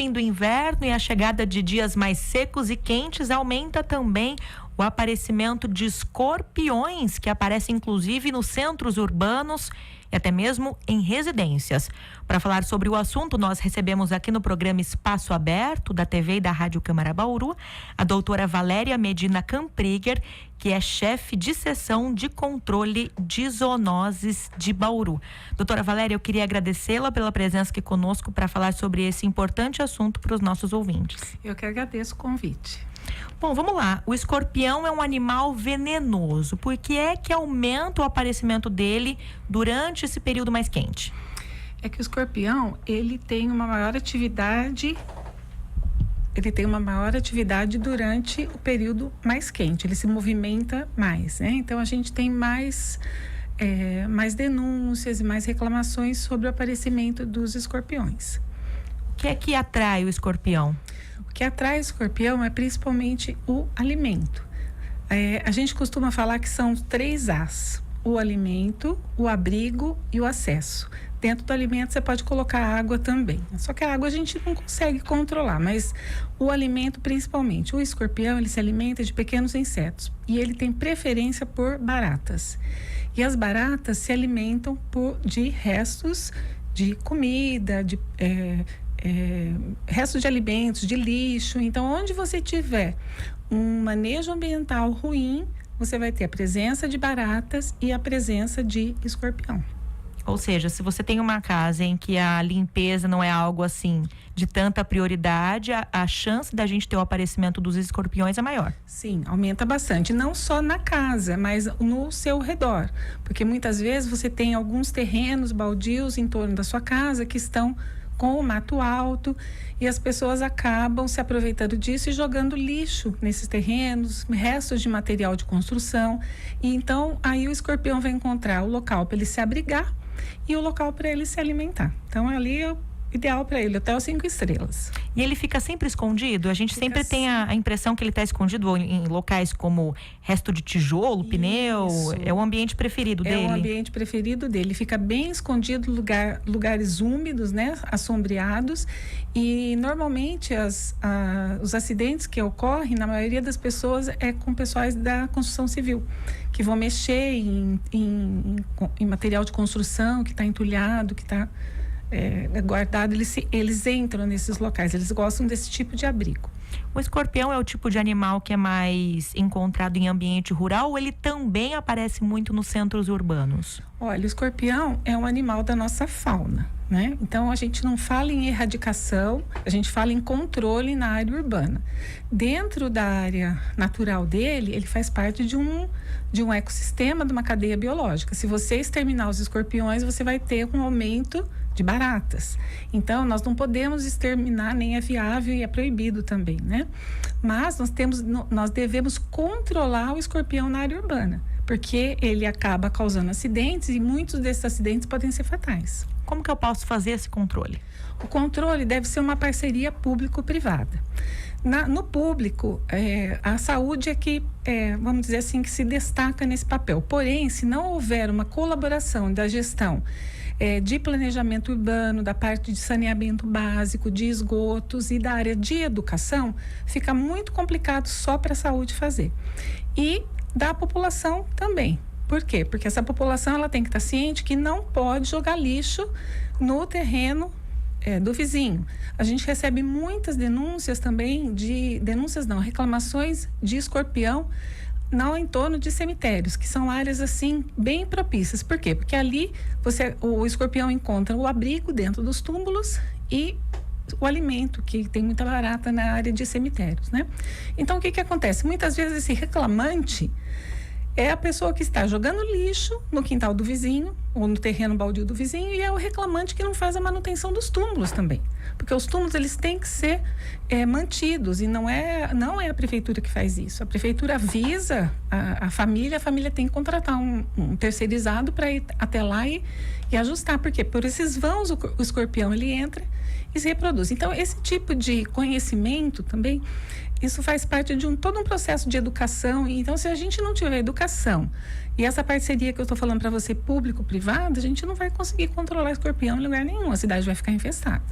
fim do inverno e a chegada de dias mais secos e quentes aumenta também o aparecimento de escorpiões, que aparecem inclusive nos centros urbanos e até mesmo em residências. Para falar sobre o assunto, nós recebemos aqui no programa Espaço Aberto, da TV e da Rádio Câmara Bauru, a doutora Valéria Medina Camprieger, que é chefe de seção de controle de zoonoses de Bauru. Doutora Valéria, eu queria agradecê-la pela presença aqui conosco para falar sobre esse importante assunto para os nossos ouvintes. Eu que agradeço o convite. Bom, vamos lá. O escorpião é um animal venenoso. Por que é que aumenta o aparecimento dele durante esse período mais quente? É que o escorpião, ele tem uma maior atividade durante o período mais quente. Ele se movimenta mais, né? Então a gente tem mais denúncias e mais reclamações sobre o aparecimento dos escorpiões. O que é que atrai o escorpião? O que atrai o escorpião é principalmente o alimento. A gente costuma falar que são 3 As: o alimento, o abrigo e o acesso. Dentro do alimento você pode colocar água também. Só que a água a gente não consegue controlar, mas o alimento principalmente. O escorpião, ele se alimenta de pequenos insetos e ele tem preferência por baratas. E as baratas se alimentam de restos de comida, restos de alimentos, de lixo. Então, onde você tiver um manejo ambiental ruim, você vai ter a presença de baratas e a presença de escorpião. Ou seja, se você tem uma casa em que a limpeza não é algo assim de tanta prioridade, a chance da gente ter o aparecimento dos escorpiões é maior. Sim, aumenta bastante. Não só na casa, mas no seu redor. Porque muitas vezes você tem alguns terrenos baldios em torno da sua casa que estão com o mato alto e as pessoas acabam se aproveitando disso e jogando lixo nesses terrenos, restos de material de construção. E então aí o escorpião vai encontrar o local para ele se abrigar e o local para ele se alimentar. Então ali é o ideal para ele, até os 5 estrelas. E ele fica sempre escondido? A gente sempre tem a impressão que ele está escondido em locais como resto de tijolo, pneu. É o ambiente preferido dele? É o ambiente preferido dele. Fica bem escondido em lugares úmidos, né? Assombreados. E normalmente os acidentes que ocorrem, na maioria das pessoas, é com pessoais da construção civil, que vão mexer em material de construção que está entulhado, que está guardado. Eles entram nesses locais, eles gostam desse tipo de abrigo. O escorpião é o tipo de animal que é mais encontrado em ambiente rural ou ele também aparece muito nos centros urbanos? Olha, o escorpião é um animal da nossa fauna, né? Então a gente não fala em erradicação, a gente fala em controle na área urbana. Dentro da área natural dele, ele faz parte de um ecossistema, de uma cadeia biológica. Se você exterminar os escorpiões, você vai ter um aumento de baratas. Então, nós não podemos exterminar, nem é viável e é proibido também, né? Mas nós devemos controlar o escorpião na área urbana, porque ele acaba causando acidentes e muitos desses acidentes podem ser fatais. Como que eu posso fazer esse controle? O controle deve ser uma parceria público-privada. No público, a saúde é que, vamos dizer assim, que se destaca nesse papel. Porém, se não houver uma colaboração da gestão de planejamento urbano, da parte de saneamento básico, de esgotos e da área de educação, fica muito complicado só para a saúde fazer. E da população também. Por quê? Porque essa população ela tem que estar ciente que não pode jogar lixo no terreno do vizinho. A gente recebe muitas denúncias também reclamações de escorpião não em torno de cemitérios, que são áreas assim bem propícias. Por quê? Porque ali o escorpião encontra o abrigo dentro dos túmulos e o alimento, que tem muita barata na área de cemitérios, né? Então o que acontece? Muitas vezes esse reclamante é a pessoa que está jogando lixo no quintal do vizinho ou no terreno baldio do vizinho, e é o reclamante que não faz a manutenção dos túmulos também, porque os túmulos eles têm que ser mantidos e não é a prefeitura que faz isso. A prefeitura avisa a família tem que contratar um terceirizado para ir até lá e ajustar, porque por esses vãos o escorpião ele entra e se reproduz. Então, esse tipo de conhecimento também, isso faz parte de todo um processo de educação. Então, se a gente não tiver educação e essa parceria que eu estou falando para você, público-privada, a gente não vai conseguir controlar escorpião em lugar nenhum. A cidade vai ficar infestada.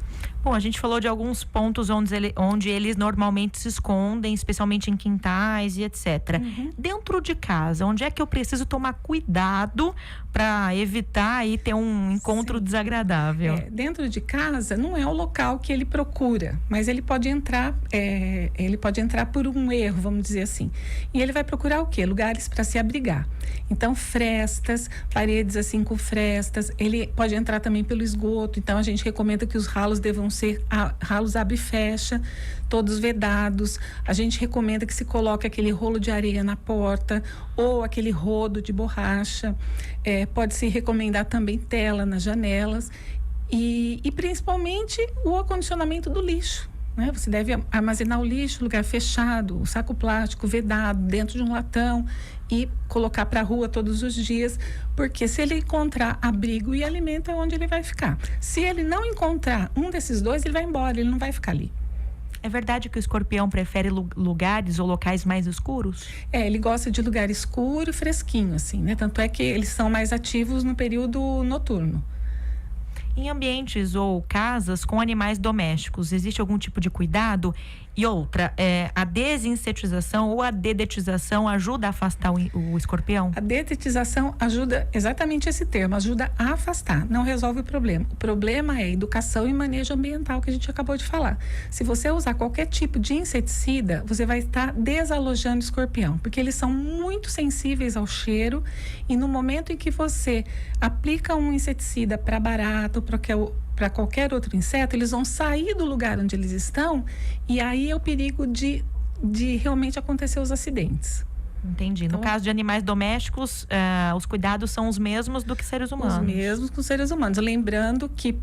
Bom, a gente falou de alguns pontos onde eles normalmente se escondem, especialmente em quintais e etc. Dentro de casa, onde é que eu preciso tomar cuidado para evitar aí ter um encontro desagradável? Dentro de casa não é o local que ele procura, mas ele pode entrar por um erro, vamos dizer assim. E ele vai procurar o quê? Lugares para se abrigar. Então, frestas, paredes assim com frestas. Ele pode entrar também pelo esgoto. Então, a gente recomenda que os ralos devam ser ralos abre e fecha, todos vedados. A gente recomenda que se coloque aquele rolo de areia na porta ou aquele rodo de borracha. Pode-se recomendar também tela nas janelas e principalmente o acondicionamento do lixo. Você deve armazenar o lixo em lugar fechado, o saco plástico vedado dentro de um latão e colocar para a rua todos os dias, porque se ele encontrar abrigo e alimento é onde ele vai ficar. Se ele não encontrar um desses dois, ele vai embora, ele não vai ficar ali. É verdade que o escorpião prefere lugares ou locais mais escuros? Ele gosta de lugar escuro e fresquinho, assim, né? Tanto é que eles são mais ativos no período noturno. Em ambientes ou casas com animais domésticos, existe algum tipo de cuidado? E outra, a desinsetização ou a dedetização ajuda a afastar o escorpião? A dedetização ajuda, exatamente esse termo, ajuda a afastar, não resolve o problema. O problema é educação e manejo ambiental que a gente acabou de falar. Se você usar qualquer tipo de inseticida, você vai estar desalojando o escorpião, porque eles são muito sensíveis ao cheiro e no momento em que você aplica um inseticida para barata ou para qualquer outro inseto, eles vão sair do lugar onde eles estão e aí é o perigo de realmente acontecer os acidentes. Entendi. No caso de animais domésticos, os cuidados são os mesmos do que seres humanos. Os mesmos com seres humanos. Lembrando que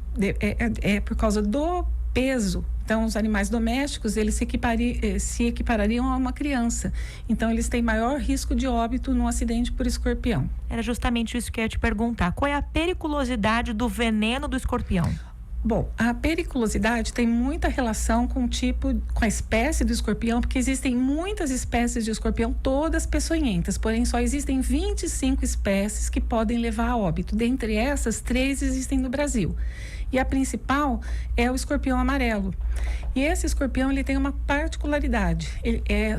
é por causa do peso. Então, os animais domésticos, eles se equiparariam a uma criança. Então, eles têm maior risco de óbito num acidente por escorpião. Era justamente isso que eu ia te perguntar. Qual é a periculosidade do veneno do escorpião? Bom, a periculosidade tem muita relação com a espécie do escorpião, porque existem muitas espécies de escorpião, todas peçonhentas, porém só existem 25 espécies que podem levar a óbito. Dentre essas, 3 existem no Brasil. E a principal é o escorpião amarelo. E esse escorpião, ele tem uma particularidade.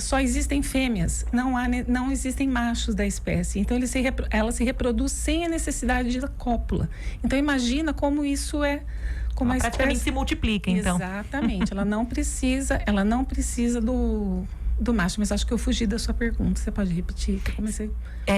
Só existem fêmeas, não existem machos da espécie. Então, ela se reproduz sem a necessidade de cópula. Então, imagina como isso é... Ela praticamente se multiplica, então. Exatamente. Ela não precisa do macho, mas acho que eu fugi da sua pergunta. Você pode repetir? Que eu comecei.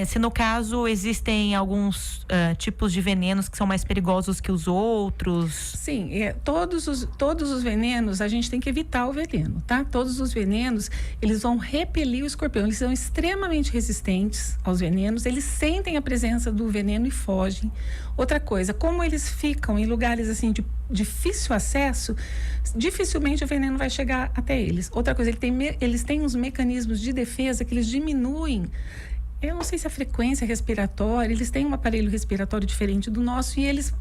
Se no caso existem alguns tipos de venenos que são mais perigosos que os outros? Sim, todos os venenos, a gente tem que evitar o veneno, tá? Todos os venenos, eles vão repelir o escorpião. Eles são extremamente resistentes aos venenos, eles sentem a presença do veneno e fogem. Outra coisa, como eles ficam em lugares assim de difícil acesso, dificilmente o veneno vai chegar até eles. Outra coisa, eles têm uns mecanismos de defesa que eles diminuem, eu não sei se a frequência respiratória, eles têm um aparelho respiratório diferente do nosso e eles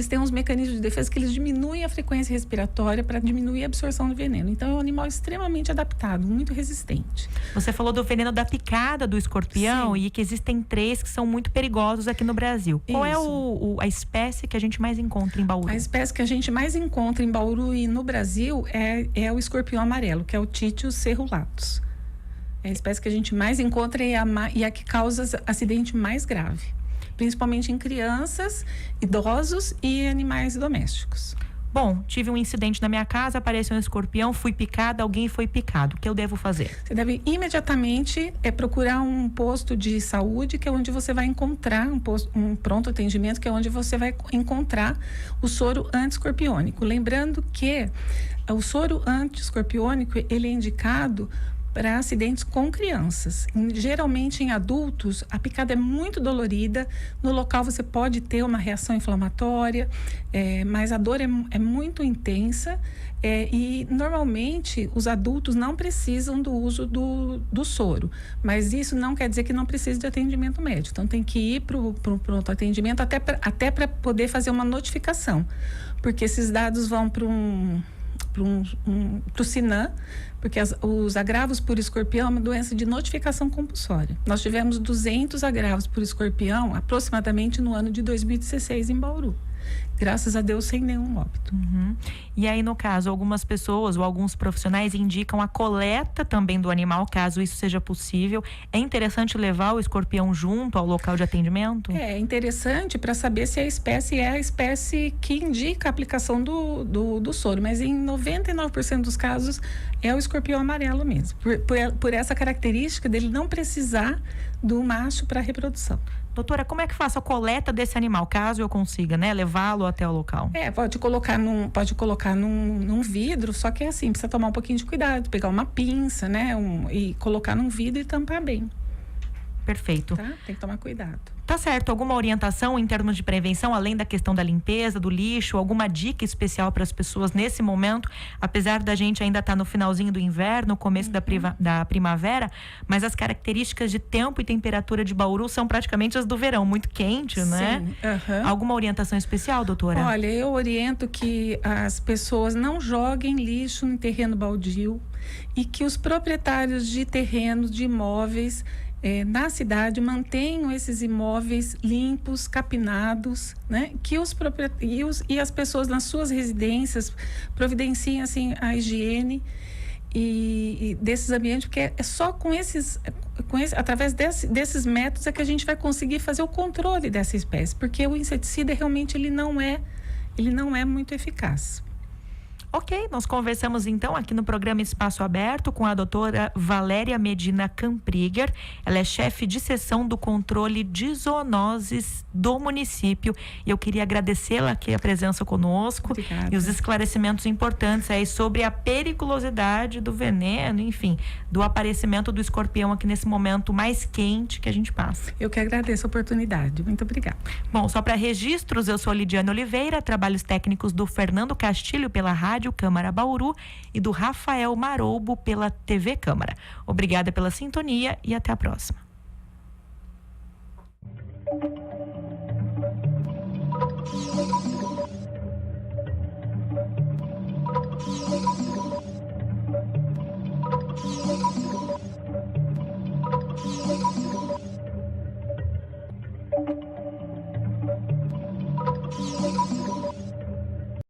têm uns mecanismos de defesa que eles diminuem a frequência respiratória para diminuir a absorção do veneno. Então, é um animal extremamente adaptado, muito resistente. Você falou do veneno da picada do escorpião. Sim. E que existem 3 que são muito perigosos aqui no Brasil. Qual é a espécie que a gente mais encontra em Bauru? A espécie que a gente mais encontra em Bauru e no Brasil é o escorpião amarelo, que é o Titius cerulatus. É a espécie que a gente mais encontra e a que causa acidente mais grave. Principalmente em crianças, idosos e animais domésticos. Bom, tive um incidente na minha casa, apareceu um escorpião, fui picada, alguém foi picado. O que eu devo fazer? Você deve imediatamente procurar um posto de saúde, que é onde você vai encontrar um pronto atendimento, que é onde você vai encontrar o soro anti-escorpiônico. Lembrando que o soro anti-escorpiônico, ele é indicado para acidentes com crianças. Geralmente em adultos, a picada é muito dolorida, no local você pode ter uma reação inflamatória, mas a dor é muito intensa, e normalmente os adultos não precisam do uso do soro, mas isso não quer dizer que não precise de atendimento médico. Então tem que ir para o pronto atendimento até para poder fazer uma notificação, porque esses dados vão para o SINAM, porque os agravos por escorpião é uma doença de notificação compulsória. Nós tivemos 200 agravos por escorpião aproximadamente no ano de 2016 em Bauru. Graças a Deus, sem nenhum óbito. Uhum. E aí, no caso, algumas pessoas ou alguns profissionais indicam a coleta também do animal, caso isso seja possível. É interessante levar o escorpião junto ao local de atendimento? É interessante para saber se a espécie é a espécie que indica a aplicação do soro, mas em 99% dos casos é o escorpião amarelo mesmo, por essa característica dele não precisar do macho para a reprodução. Doutora, como é que faço a coleta desse animal, caso eu consiga, né, levá-lo até o local? Pode colocar num vidro, só que é assim, precisa tomar um pouquinho de cuidado, pegar uma pinça, né, e colocar num vidro e tampar bem. Perfeito. Tá? Tem que tomar cuidado. Tá certo. Alguma orientação em termos de prevenção, além da questão da limpeza, do lixo, alguma dica especial para as pessoas nesse momento, apesar da gente ainda estar no finalzinho do inverno, começo da primavera, mas as características de tempo e temperatura de Bauru são praticamente as do verão, muito quente, né? Sim. Alguma orientação especial, doutora? Olha, eu oriento que as pessoas não joguem lixo em terreno baldio e que os proprietários de terrenos, de imóveis, na cidade mantenham esses imóveis limpos, capinados, né? Que e as pessoas nas suas residências providenciem assim a higiene e desses ambientes, porque é só através desses métodos é que a gente vai conseguir fazer o controle dessa espécie, porque o inseticida realmente ele não é muito eficaz. Ok, nós conversamos então aqui no programa Espaço Aberto com a doutora Valéria Medina Campriger. Ela é chefe de seção do controle de zoonoses do município. E eu queria agradecê-la aqui a presença conosco. Obrigada. E os esclarecimentos importantes aí sobre a periculosidade do veneno, enfim, do aparecimento do escorpião aqui nesse momento mais quente que a gente passa. Eu que agradeço a oportunidade. Muito obrigada. Bom, só para registros, eu sou a Lidiane Oliveira, trabalhos técnicos do Fernando Castilho pela Rádio Câmara Bauru e do Rafael Maroubo pela TV Câmara. Obrigada pela sintonia e até a próxima.